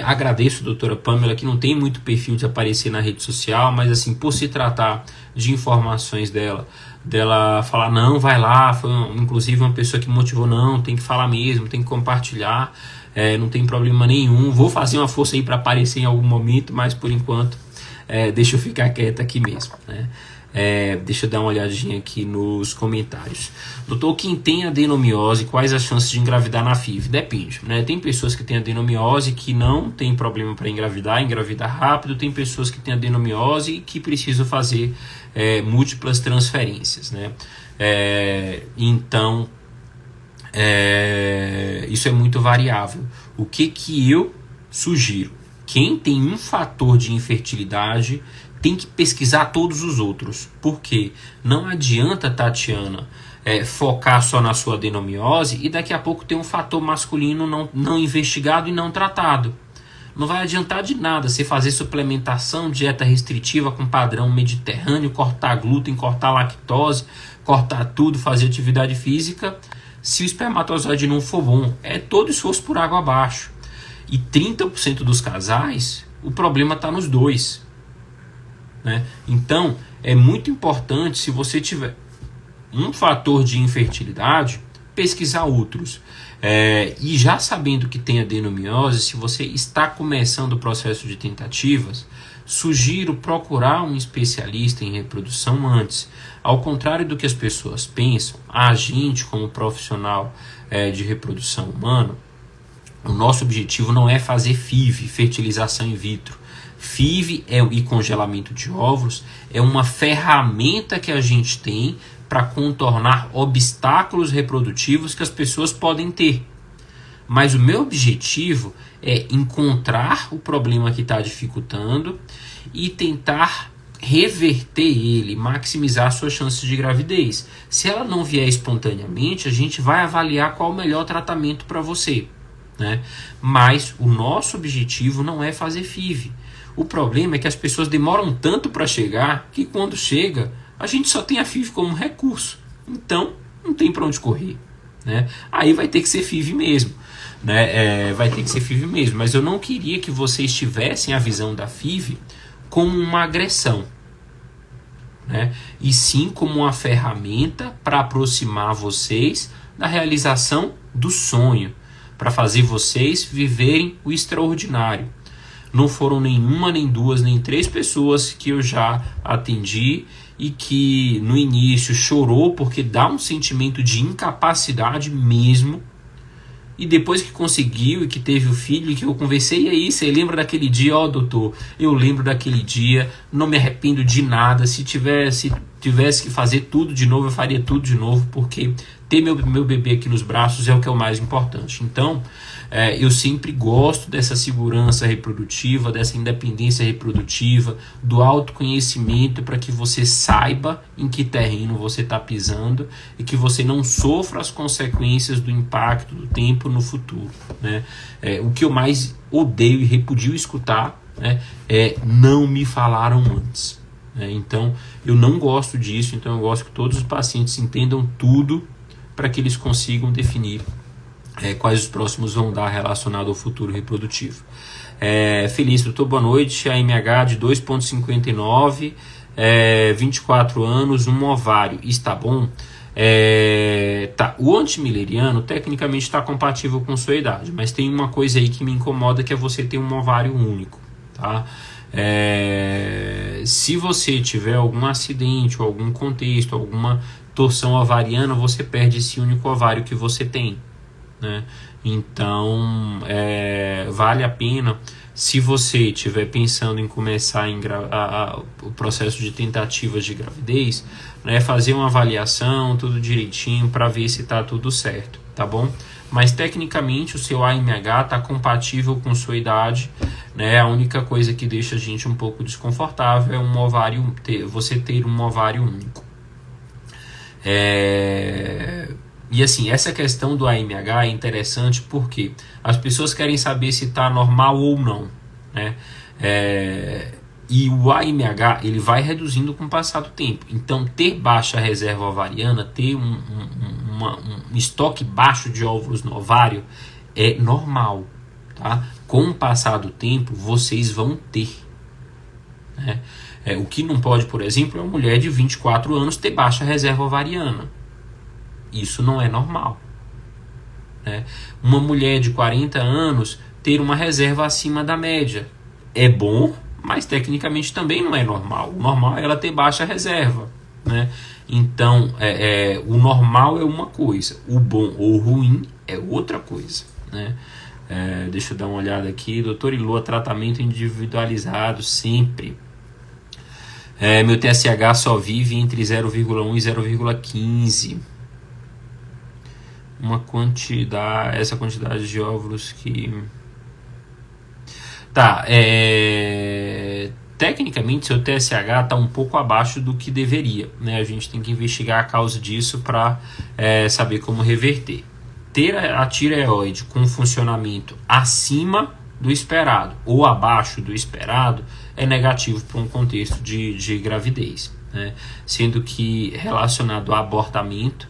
Agradeço a doutora Pamela, que não tem muito perfil de aparecer na rede social, mas assim, por se tratar de informações dela falar, não, vai lá, foi inclusive uma pessoa que motivou, não, tem que falar mesmo, tem que compartilhar, não tem problema nenhum, vou fazer uma força aí para aparecer em algum momento, mas por enquanto deixa eu ficar quieta aqui mesmo, né? Deixa eu dar uma olhadinha aqui nos comentários. Doutor, quem tem adenomiose, quais as chances de engravidar na FIV? Depende, né? Tem pessoas que têm adenomiose que não tem problema para engravidar rápido. Tem pessoas que têm adenomiose e que precisam fazer múltiplas transferências, né? Então, isso é muito variável. O que eu sugiro? Quem tem um fator de infertilidade tem que pesquisar todos os outros, porque não adianta, Tatiana, focar só na sua adenomiose e daqui a pouco ter um fator masculino não investigado e não tratado. Não vai adiantar de nada você fazer suplementação, dieta restritiva com padrão mediterrâneo, cortar glúten, cortar lactose, cortar tudo, fazer atividade física, se o espermatozoide não for bom. É todo esforço por água abaixo. E 30% dos casais, o problema está nos dois, né? Então, é muito importante, se você tiver um fator de infertilidade, pesquisar outros. E já sabendo que tem adenomiose, se você está começando o processo de tentativas, sugiro procurar um especialista em reprodução antes. Ao contrário do que as pessoas pensam, a gente, como profissional de reprodução humana, o nosso objetivo não é fazer FIV, fertilização in vitro. FIV e congelamento de óvulos é uma ferramenta que a gente tem para contornar obstáculos reprodutivos que as pessoas podem ter. Mas o meu objetivo é encontrar o problema que está dificultando e tentar reverter ele, maximizar suas chances de gravidez. Se ela não vier espontaneamente, a gente vai avaliar qual o melhor tratamento para você, né? Mas o nosso objetivo não é fazer FIV. O problema é que as pessoas demoram tanto para chegar que quando chega, a gente só tem a FIV como recurso. Então, não tem para onde correr, né? Aí vai ter que ser FIV mesmo, né? Vai ter que ser FIV mesmo. Mas eu não queria que vocês tivessem a visão da FIV como uma agressão, né? E sim como uma ferramenta para aproximar vocês da realização do sonho, para fazer vocês viverem o extraordinário. Não foram nenhuma, nem duas, nem três pessoas que eu já atendi e que no início chorou porque dá um sentimento de incapacidade mesmo, e depois que conseguiu e que teve o filho e que eu conversei, e aí, você lembra daquele dia? Doutor, eu lembro daquele dia, não me arrependo de nada, se tivesse que fazer tudo de novo, eu faria tudo de novo, porque ter meu bebê aqui nos braços é o que é o mais importante. Então, eu sempre gosto dessa segurança reprodutiva, dessa independência reprodutiva, do autoconhecimento, para que você saiba em que terreno você está pisando e que você não sofra as consequências do impacto do tempo no futuro, né? O que eu mais odeio e repudio escutar, né, é não me falaram antes. Então, eu não gosto disso. Então, eu gosto que todos os pacientes entendam tudo para que eles consigam definir quais os próximos vão dar relacionado ao futuro reprodutivo. Feliz, doutor, boa noite. A MH de 2,59, 24 anos, um ovário. Está bom? O antimileriano tecnicamente está compatível com sua idade, mas tem uma coisa aí que me incomoda, que é você ter um ovário único, tá? Se você tiver algum acidente ou algum contexto, alguma torção ovariana, você perde esse único ovário que você tem, né? Então vale a pena, se você estiver pensando em começar o processo de tentativas de gravidez, né, fazer uma avaliação, tudo direitinho, para ver se está tudo certo, tá bom? Mas tecnicamente o seu AMH está compatível com sua idade, né? A única coisa que deixa a gente um pouco desconfortável é você ter um ovário único. E assim, essa questão do AMH é interessante porque as pessoas querem saber se está normal ou não, né? E o AMH ele vai reduzindo com o passar do tempo. Então, ter baixa reserva ovariana, ter um estoque baixo de óvulos no ovário é normal, tá? Com o passar do tempo, vocês vão ter, né? O que não pode, por exemplo, é uma mulher de 24 anos ter baixa reserva ovariana. Isso não é normal, né? Uma mulher de 40 anos ter uma reserva acima da média é bom, mas tecnicamente também não é normal. O normal é ela ter baixa reserva, né? Então, o normal é uma coisa, o bom ou ruim é outra coisa, né? Deixa eu dar uma olhada aqui. Doutor Ilua, tratamento individualizado sempre. Meu TSH só vive entre 0,1 e 0,15. Essa quantidade de óvulos que... Tecnicamente, seu TSH está um pouco abaixo do que deveria, né? A gente tem que investigar a causa disso para saber como reverter. Ter a tireoide com funcionamento acima do esperado ou abaixo do esperado é negativo para um contexto de gravidez, né? Sendo que relacionado ao abortamento,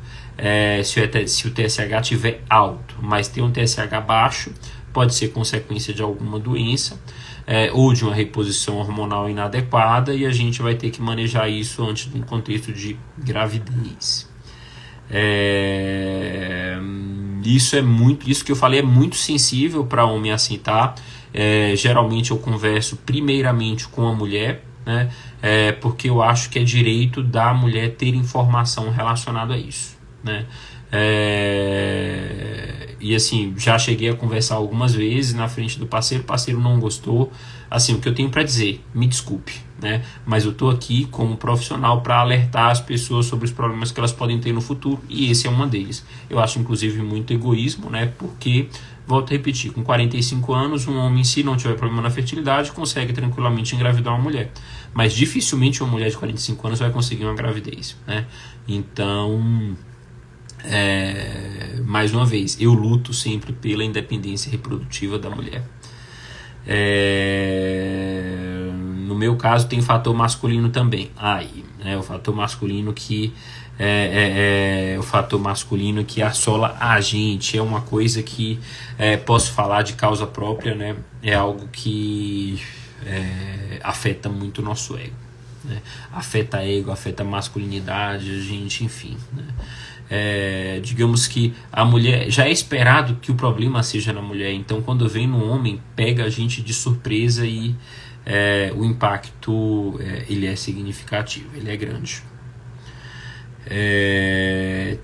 se o TSH estiver alto, mas ter um TSH baixo, pode ser consequência de alguma doença ou de uma reposição hormonal inadequada, e a gente vai ter que manejar isso antes de um contexto de gravidez. Isso que eu falei é muito sensível para homem assim, tá? Geralmente eu converso primeiramente com a mulher, né? Porque eu acho que é direito da mulher ter informação relacionada a isso, né? E assim, já cheguei a conversar algumas vezes na frente do parceiro, o parceiro não gostou. Assim, o que eu tenho para dizer, me desculpe, né? Mas eu tô aqui como profissional para alertar as pessoas sobre os problemas que elas podem ter no futuro, e esse é um deles. Eu acho inclusive muito egoísmo, né? Porque, volto a repetir, com 45 anos, um homem, se não tiver problema na fertilidade, consegue tranquilamente engravidar uma mulher, mas dificilmente uma mulher de 45 anos vai conseguir uma gravidez, né? Então, mais uma vez, eu luto sempre pela independência reprodutiva da mulher. No meu caso tem fator masculino também. O fator masculino que o fator masculino que assola a gente é uma coisa que posso falar de causa própria, né? É algo que afeta muito o nosso ego, né? Afeta ego, afeta masculinidade, a gente, enfim, né? Digamos que a mulher, já é esperado que o problema seja na mulher, então quando vem no homem, pega a gente de surpresa e o impacto ele é significativo, ele é grande.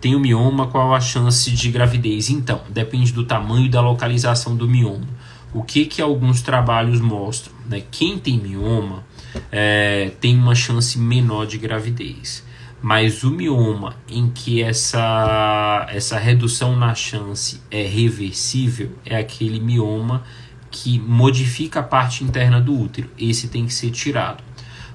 Tem o mioma, qual a chance de gravidez? Então, depende do tamanho e da localização do mioma. O que alguns trabalhos mostram, né? Quem tem mioma tem uma chance menor de gravidez. Mas o mioma em que essa redução na chance é reversível é aquele mioma que modifica a parte interna do útero. Esse tem que ser tirado.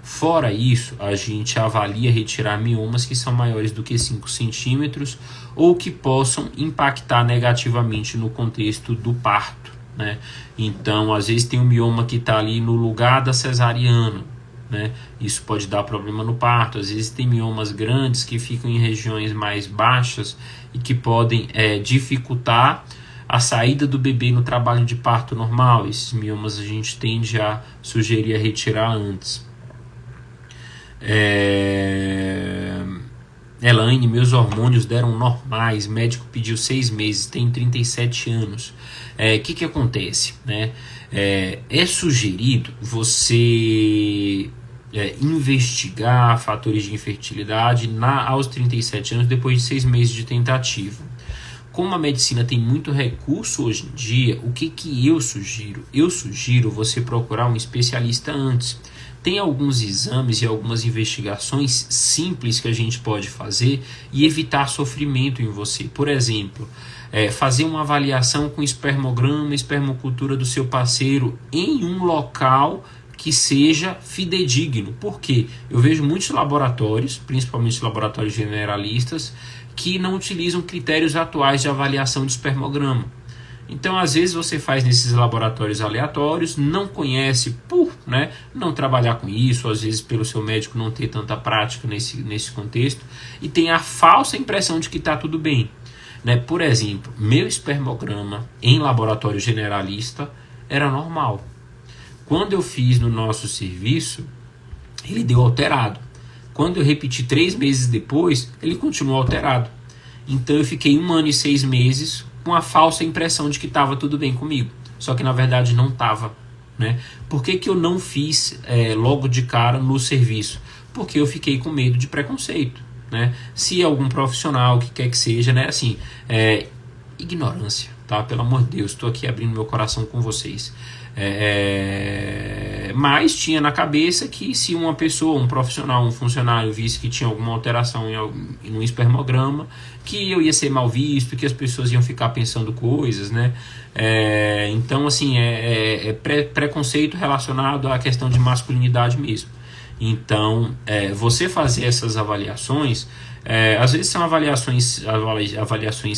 Fora isso, a gente avalia retirar miomas que são maiores do que 5 centímetros ou que possam impactar negativamente no contexto do parto, né? Então, às vezes tem um mioma que está ali no lugar da cesariana, né? Isso pode dar problema no parto. Às vezes tem miomas grandes que ficam em regiões mais baixas e que podem dificultar a saída do bebê no trabalho de parto normal. Esses miomas a gente tende a sugerir a retirar antes. Elaine, meus hormônios deram normais, médico pediu 6 meses, tenho 37 anos. Que acontece, né? É sugerido você investigar fatores de infertilidade aos 37 anos, depois de 6 meses de tentativa. Como a medicina tem muito recurso hoje em dia, o que eu sugiro? Eu sugiro você procurar um especialista antes. Tem alguns exames e algumas investigações simples que a gente pode fazer e evitar sofrimento em você. Por exemplo, fazer uma avaliação com espermograma, espermocultura do seu parceiro em um local que seja fidedigno. Por quê? Eu vejo muitos laboratórios, principalmente laboratórios generalistas, que não utilizam critérios atuais de avaliação de espermograma. Então, às vezes você faz nesses laboratórios aleatórios, não conhece por não trabalhar com isso, às vezes pelo seu médico não ter tanta prática nesse contexto, e tem a falsa impressão de que está tudo bem. Por exemplo, meu espermograma em laboratório generalista era normal. Quando eu fiz no nosso serviço, ele deu alterado. Quando eu repeti 3 meses depois, ele continuou alterado. Então eu fiquei 1 ano e 6 meses com a falsa impressão de que estava tudo bem comigo. Só que na verdade não estava. Por que eu não fiz logo de cara no serviço? Porque eu fiquei com medo de preconceito. Se algum profissional que quer que seja, ignorância, tá? Pelo amor de Deus, estou aqui abrindo meu coração com vocês. Mas tinha na cabeça que se uma pessoa, um profissional, um funcionário visse que tinha alguma alteração em um espermograma, que eu ia ser mal visto, que as pessoas iam ficar pensando coisas, então assim, preconceito relacionado à questão de masculinidade mesmo. Então, você fazer essas avaliações, às vezes são avaliações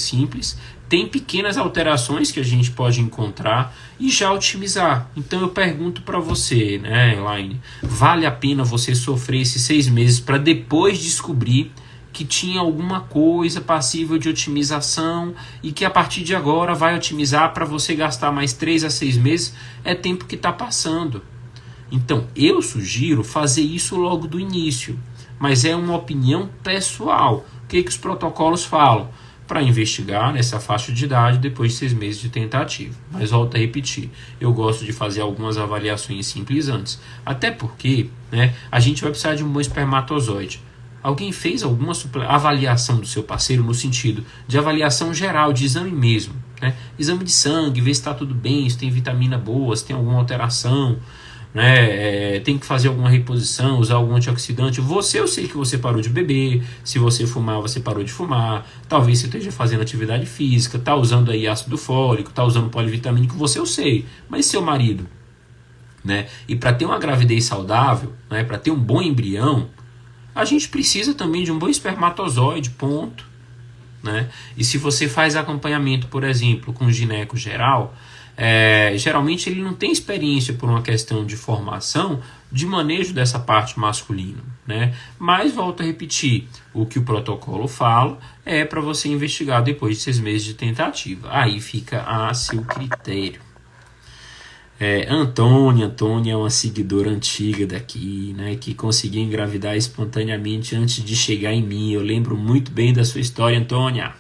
simples, tem pequenas alterações que a gente pode encontrar e já otimizar. Então eu pergunto para você, Elaine, vale a pena você sofrer esses 6 meses para depois descobrir que tinha alguma coisa passível de otimização e que a partir de agora vai otimizar para você gastar mais 3 a 6 meses? É tempo que está passando. Então eu sugiro fazer isso logo do início, mas é uma opinião pessoal. O que os protocolos falam? Para investigar nessa faixa de idade depois de 6 meses de tentativa. Mas volto a repetir, eu gosto de fazer algumas avaliações simples antes. Até porque a gente vai precisar de um bom espermatozoide. Alguém fez alguma avaliação do seu parceiro no sentido de avaliação geral, de exame mesmo. Exame de sangue, ver se está tudo bem, se tem vitamina boa, se tem alguma alteração. Tem que fazer alguma reposição, usar algum antioxidante. Eu sei que você parou de beber. Se você fumar, você parou de fumar. Talvez você esteja fazendo atividade física, está usando aí ácido fólico, está usando polivitamínico. Eu sei, mas seu marido, E para ter uma gravidez saudável, para ter um bom embrião, a gente precisa também de um bom espermatozoide, ponto. E se você faz acompanhamento, por exemplo, com gineco geral, geralmente ele não tem experiência por uma questão de formação de manejo dessa parte masculina, mas volto a repetir, o que o protocolo fala é para você investigar depois de 6 meses de tentativa, aí fica a seu critério. Antônia é uma seguidora antiga daqui, que conseguiu engravidar espontaneamente antes de chegar em mim. Eu lembro muito bem da sua história, Antônia.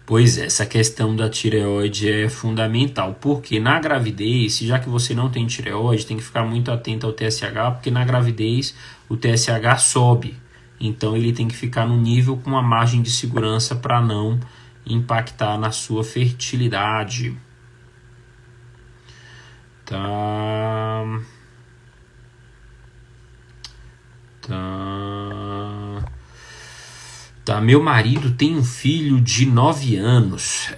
Pois é, essa questão da tireoide é fundamental, porque na gravidez, já que você não tem tireoide, tem que ficar muito atento ao TSH, porque na gravidez o TSH sobe, então ele tem que ficar no nível com uma margem de segurança para não impactar na sua fertilidade. Tá. Meu marido tem um filho de 9 anos.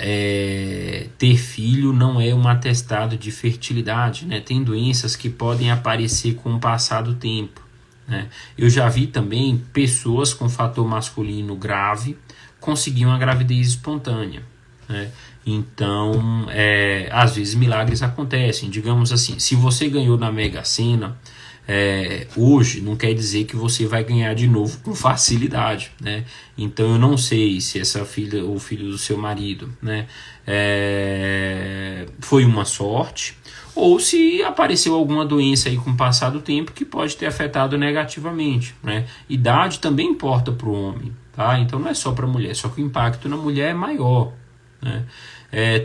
Ter filho não é um atestado de fertilidade, né? Tem doenças que podem aparecer com o passar do tempo, né? Eu já vi também pessoas com fator masculino grave conseguir uma gravidez espontânea, né? Então, às vezes milagres acontecem. Digamos assim, se você ganhou na Mega Sena, hoje não quer dizer que você vai ganhar de novo com facilidade, né? Então eu não sei se essa filha ou filho do seu marido, né, foi uma sorte, ou se apareceu alguma doença aí com o passar do tempo que pode ter afetado negativamente, né? Idade também importa para o homem, tá? Então não é só para a mulher, só que o impacto na mulher é maior, né?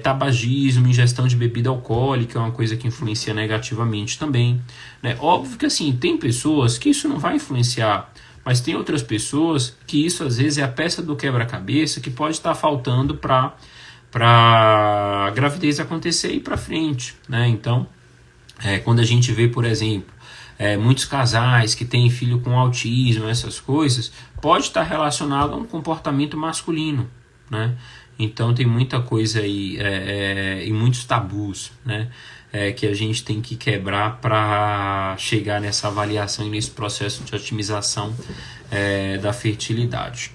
Tabagismo, ingestão de bebida alcoólica é uma coisa que influencia negativamente também, né? Óbvio que assim, tem pessoas que isso não vai influenciar, mas tem outras pessoas que isso às vezes é a peça do quebra-cabeça que pode estar faltando para a gravidez acontecer e ir para frente, né? Então, quando a gente vê, por exemplo, muitos casais que têm filho com autismo, essas coisas, pode estar relacionado a um comportamento masculino, né? Então tem muita coisa aí e muitos tabus, né, que a gente tem que quebrar para chegar nessa avaliação e nesse processo de otimização da fertilidade.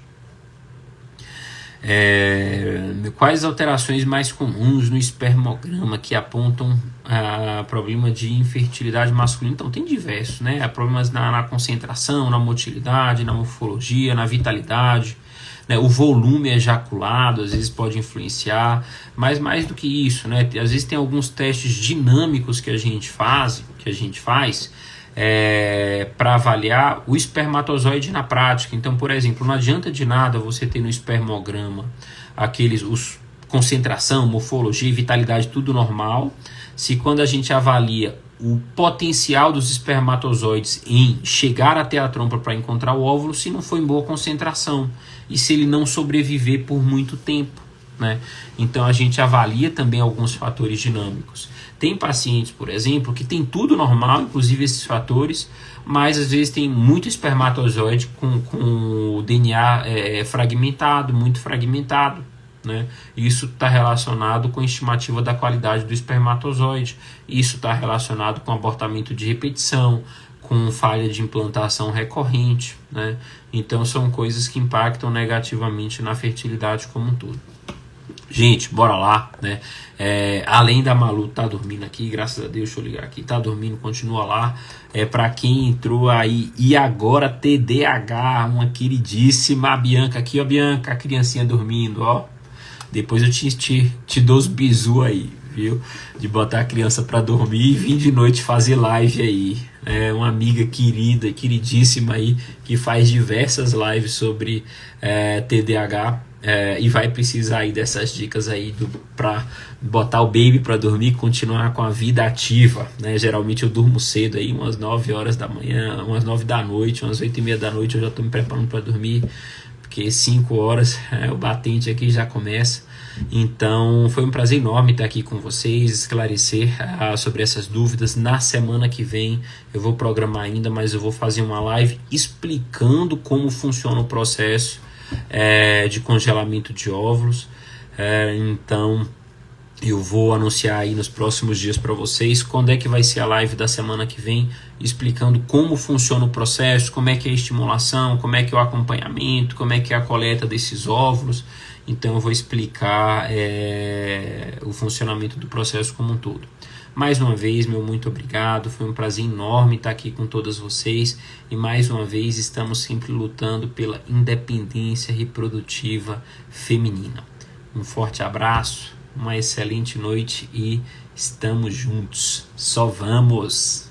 Quais alterações mais comuns no espermograma que apontam problema de infertilidade masculina? Então tem diversos, né? Há problemas na concentração, na motilidade, na morfologia, na vitalidade, né? O volume ejaculado às vezes pode influenciar, mas mais do que isso, né? Às vezes tem alguns testes dinâmicos que a gente faz para avaliar o espermatozoide na prática. Então, por exemplo, não adianta de nada você ter no espermograma concentração, morfologia e vitalidade tudo normal, se quando a gente avalia o potencial dos espermatozoides em chegar até a trompa para encontrar o óvulo, se não for em boa concentração e se ele não sobreviver por muito tempo, né? Então a gente avalia também alguns fatores dinâmicos. Tem pacientes, por exemplo, que tem tudo normal, inclusive esses fatores, mas às vezes tem muito espermatozoide com o DNA fragmentado, muito fragmentado, né? Isso está relacionado com a estimativa da qualidade do espermatozoide. Isso está relacionado com abortamento de repetição, com falha de implantação recorrente, né? Então são coisas que impactam negativamente na fertilidade como um todo. Gente, bora lá, né? Além da Malu tá dormindo aqui, graças a Deus, deixa eu ligar aqui, tá dormindo, continua lá. Para quem entrou aí, e agora TDAH, uma queridíssima, a Bianca aqui, ó, Bianca, a criancinha dormindo, ó. Depois eu te dou os bizu aí, viu? De botar a criança para dormir e vir de noite fazer live aí. Uma amiga querida, queridíssima aí, que faz diversas lives sobre TDAH. E vai precisar aí dessas dicas aí para botar o baby para dormir e continuar com a vida ativa, né? Geralmente eu durmo cedo aí, umas 9 horas da manhã, umas 9 da noite, umas 8h30 da noite eu já estou me preparando para dormir, porque 5 horas o batente aqui já começa. Então foi um prazer enorme estar aqui com vocês, esclarecer sobre essas dúvidas. Na semana que vem eu vou programar ainda, mas eu vou fazer uma live explicando como funciona o processo de congelamento de óvulos. Então eu vou anunciar aí nos próximos dias para vocês quando é que vai ser a live da semana que vem, explicando como funciona o processo, como é que é a estimulação, como é que é o acompanhamento, como é que é a coleta desses óvulos. Então eu vou explicar o funcionamento do processo como um todo. Mais uma vez, meu muito obrigado, foi um prazer enorme estar aqui com todas vocês e mais uma vez estamos sempre lutando pela independência reprodutiva feminina. Um forte abraço, uma excelente noite e estamos juntos. Só vamos!